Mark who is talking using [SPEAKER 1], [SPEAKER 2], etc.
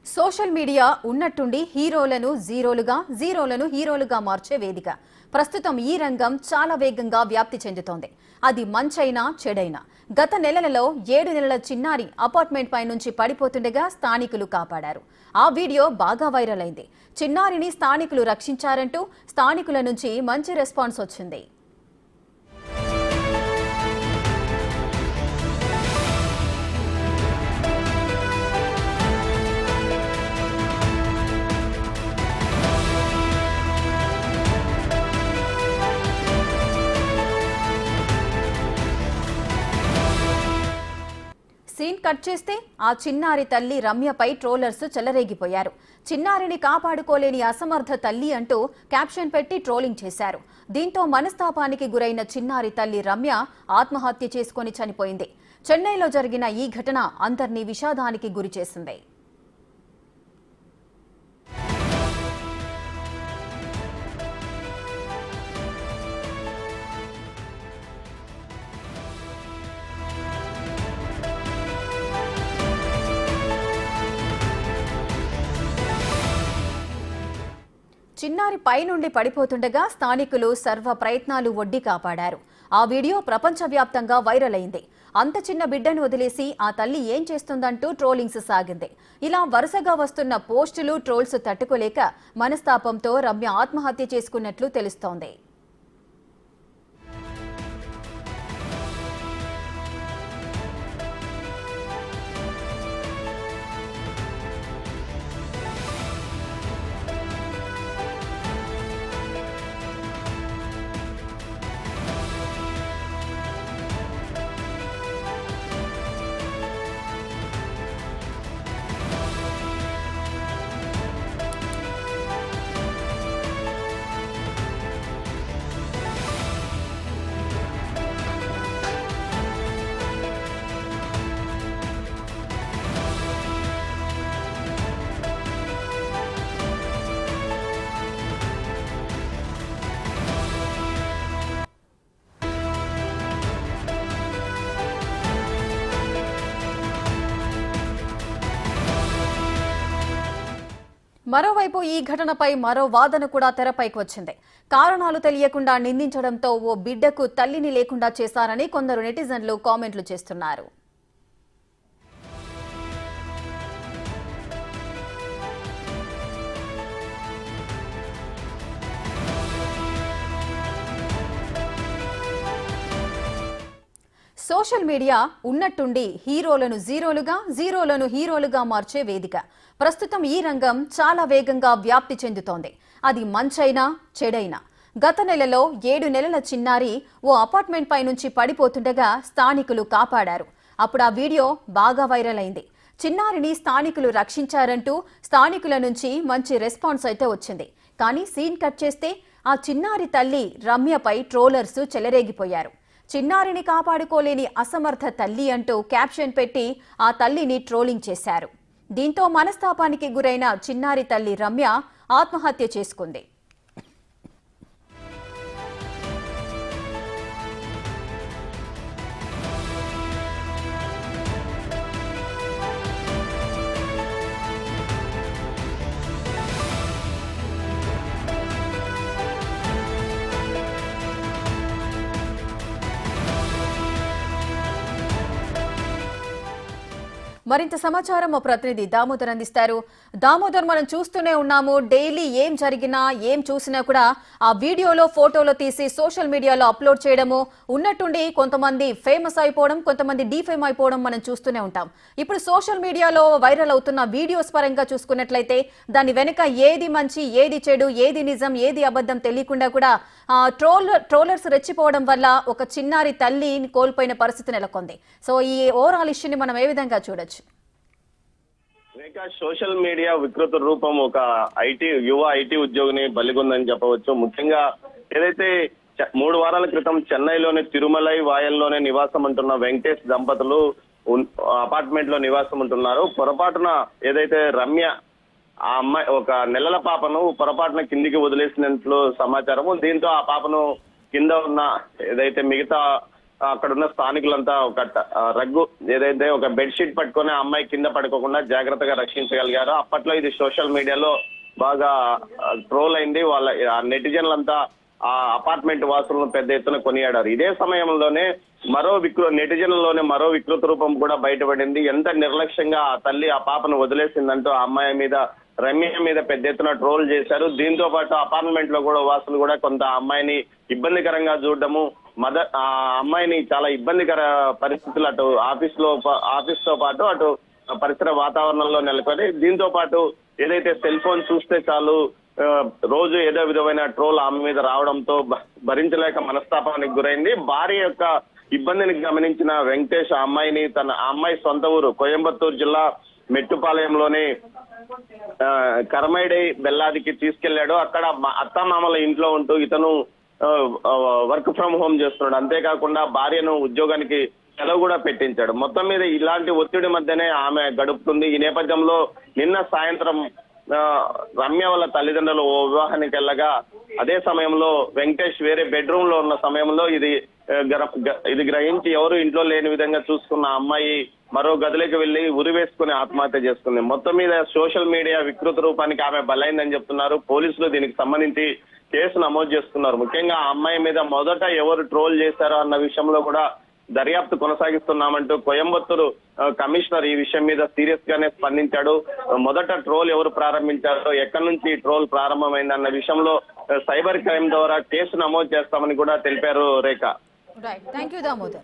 [SPEAKER 1] Social media ఉన్నట్టుండి హీరోలను జీరోలుగా, జీరోలను హీరోలుగా మార్చే వేదిక. ప్రస్తుతం ఈ రంగం చాలా వేగంగా వ్యాప్తి చెందుతోంది. అది మంచైనా చెడైనా. గత నెలలలో 7 నెలల చిన్నారి అపార్ట్మెంట్ పై నుంచి పడిపోతుండగా స్థానికులు కాపాడారు. ఆ వీడియో బాగా వైరల్ అయింది. చిన్నారిని స్థానికులు రక్షించారంటూ స్థానికుల నుంచి మంచి రెస్పాన్స్ వచ్చింది. సీన్ కట్ చేస్తే ఆ చిన్నారి తల్లి రమ్యపై ట్రోలర్స్ చెలరేగిపోయారు. చిన్నారిని కాపాడుకోలేని అసమర్థ తల్లి అంటూ క్యాప్షన్ పెట్టి ట్రోలింగ్ చేశారు. దీంతో మనస్తాపానికి గురైన చిన్నారి తల్లి రమ్య ఆత్మహత్య చేసుకుని చనిపోయింది. చెన్నైలో జరిగిన ఈ ఘటన అందర్నీ విషాదానికి గురిచేసింది. చిన్నారి పైనుండి పడిపోతుండగా స్థానికులు సర్వ ప్రయత్నాలు ఒడ్డి కాపాడారు. ఆ వీడియో ప్రపంచవ్యాప్తంగా వైరల్ అయింది. అంత చిన్న బిడ్డను వదిలేసి ఆ తల్లి ఏం చేస్తుందంటూ ట్రోలింగ్స్ సాగింది. ఇలా వరుసగా వస్తున్న పోస్టులు, ట్రోల్స్ తట్టుకోలేక మనస్తాపంతో రమ్య ఆత్మహత్య చేసుకున్నట్లు తెలుస్తోంది. మరోవైపు ఈ ఘటనపై మరో వాదన కూడా తెరపైకి వచ్చింది. కారణాలు తెలియకుండా నిందించడంతో ఓ బిడ్డకు తల్లిని లేకుండా చేశారని కొందరు నెటిజన్లు కామెంట్లు చేస్తున్నారు. సోషల్ మీడియా ఉన్నట్టుండి హీరోలను జీరోలుగా, జీరోలను హీరోలుగా మార్చే వేదిక. ప్రస్తుతం ఈ రంగం చాలా వేగంగా వ్యాప్తి చెందుతోంది. అది మంచైనా చెడైనా. గత నెలలో 7 నెలల చిన్నారి ఓ అపార్ట్మెంట్ పై నుంచి పడిపోతుండగా స్థానికులు కాపాడారు. అప్పుడు ఆ వీడియో బాగా వైరల్ అయింది. చిన్నారిని స్థానికులు రక్షించారంటూ స్థానికుల నుంచి మంచి రెస్పాన్స్ అయితే వచ్చింది. కానీ సీన్ కట్ చేస్తే ఆ చిన్నారి తల్లి రమ్యపై ట్రోలర్స్ చెలరేగిపోయారు. చిన్నారిని కాపాడుకోలేని అసమర్థ తల్లి అంటూ క్యాప్షన్ పెట్టి ఆ తల్లిని ట్రోలింగ్ చేశారు. దీంతో మనస్తాపానికి గురైన చిన్నారి తల్లి రమ్య ఆత్మహత్య చేసుకుంది. మరింత సమాచారం మా ప్రతినిధి దామోదర్ అందిస్తారు. దామోదర్, మనం చూస్తూనే ఉన్నాము, డైలీ ఏం జరిగినా ఏం చూసినా కూడా ఆ వీడియోలో, ఫోటోలో తీసి సోషల్ మీడియాలో అప్లోడ్ చేయడము, ఉన్నట్టుండి కొంతమంది ఫేమస్ అయిపోవడం, కొంతమంది డీఫేమ్ అయిపోవడం మనం చూస్తూనే ఉంటాం. ఇప్పుడు సోషల్ మీడియాలో వైరల్ అవుతున్న వీడియోస్ పరంగా చూసుకున్నట్లయితే దాని వెనుక ఏది మంచి, ఏది చెడు, ఏది నిజం, ఏది అబద్ధం తెలియకుండా కూడా ట్రోలర్స్ రెచ్చిపోవడం వల్ల ఒక చిన్నారి తల్లిని కోల్పోయిన పరిస్థితి నెలకొంది. సో ఈ ఓవరాల్ ఇష్యూని మనం ఏ విధంగా చూడొచ్చు?
[SPEAKER 2] సోషల్ మీడియా వికృత రూపం ఒక యువ ఐటీ ఉద్యోగిని బలిగొందని చెప్పవచ్చు. ముఖ్యంగా ఏదైతే 3 వారాల క్రితం చెన్నైలోని తిరుమలై వాయల్లోనే నివాసం ఉంటున్న వెంకటేష్ దంపతులు అపార్ట్మెంట్ లో నివాసం ఉంటున్నారు. పొరపాటున ఏదైతే రమ్య ఆ అమ్మాయి ఒక నెలల పాపను పొరపాటున కిందికి వదిలేసినట్లు సమాచారము. దీంతో ఆ పాపను కింద ఉన్న ఏదైతే మిగతా అక్కడ ఉన్న స్థానికులంతా ఒక రగ్గు ఏదైతే ఒక బెడ్షీట్ పట్టుకొని ఆ అమ్మాయి కింద పడుకోకుండా జాగ్రత్తగా రక్షించగలిగారు. అప్పట్లో ఇది సోషల్ మీడియాలో బాగా ట్రోల్ అయింది. వాళ్ళ నెటిజన్లంతా ఆ అపార్ట్మెంట్ వాసులను పెద్ద ఎత్తున కొనియాడారు. ఇదే సమయంలోనే నెటిజన్లలోనే మరో వికృత రూపం కూడా బయటపడింది. ఎంత నిర్లక్ష్యంగా ఆ తల్లి ఆ పాపను వదిలేసిందంటూ ఆ అమ్మాయి మీద, రమ్య మీద పెద్ద ఎత్తున ట్రోల్ చేశారు. దీంతో పాటు అపార్ట్మెంట్ లో కూడా వాసులు కూడా కొంత అమ్మాయిని ఇబ్బందికరంగా చూడడము, ఆ అమ్మాయిని చాలా ఇబ్బందికర పరిస్థితులు అటు ఆఫీస్ తో పాటు అటు పరిసర వాతావరణంలో నెలకొని, దీంతో పాటు ఏదైతే సెల్ ఫోన్ చూస్తే చాలు రోజు ఏదో విధమైన ట్రోల్ ఆమె మీద రావడంతో భరించలేక మనస్తాపానికి గురైంది. భార్య యొక్క ఇబ్బందిని గమనించిన వెంకటేష్ ఆ అమ్మాయి సొంత ఊరు కోయంబత్తూరు జిల్లా మెట్టుపాలయంలోని కరమైడై బెల్లాదికి తీసుకెళ్లాడు. అక్కడ అత్తామామల ఇంట్లో ఉంటూ ఇతను వర్క్ ఫ్రం హోమ్ చేస్తున్నాడు. అంతేకాకుండా భార్యను ఉద్యోగానికి సెలవు కూడా పెట్టించాడు. మొత్తం మీద ఇలాంటి ఒత్తిడి మధ్యనే ఆమె గడుపుతుంది. ఈ నేపథ్యంలో నిన్న సాయంత్రం రమ్య వాళ్ళ తల్లిదండ్రులు ఓ వివాహానికి వెళ్ళగా అదే సమయంలో వెంకటేష్ వేరే బెడ్రూమ్ లో ఉన్న సమయంలో ఇది గ్రహించి ఎవరు ఇంట్లో లేని విధంగా చూసుకున్న అమ్మాయి మరో గదిలోకి వెళ్లి ఉరివేసుకుని ఆత్మహత్య చేసుకుంది. మొత్తం మీద సోషల్ మీడియా వికృత రూపానికి ఆమె బలైందని చెప్తున్నారు. పోలీసులు దీనికి సంబంధించి కేసు నమోదు చేస్తున్నారు. ముఖ్యంగా ఆ అమ్మాయి మీద మొదట ఎవరు ట్రోల్ చేశారో అన్న విషయంలో కూడా దర్యాప్తు కొనసాగిస్తున్నామంటూ కోయంబత్తూరు కమిషనర్ ఈ విషయం మీద సీరియస్ గానే స్పందించాడు. మొదట ట్రోల్ ఎవరు ప్రారంభించారో, ఎక్కడి నుంచి ట్రోల్ ప్రారంభమైందన్న విషయంలో సైబర్ క్రైమ్ ద్వారా కేసు నమోదు చేస్తామని కూడా తెలిపారు. Rekha.
[SPEAKER 1] Right, thank you Damodar.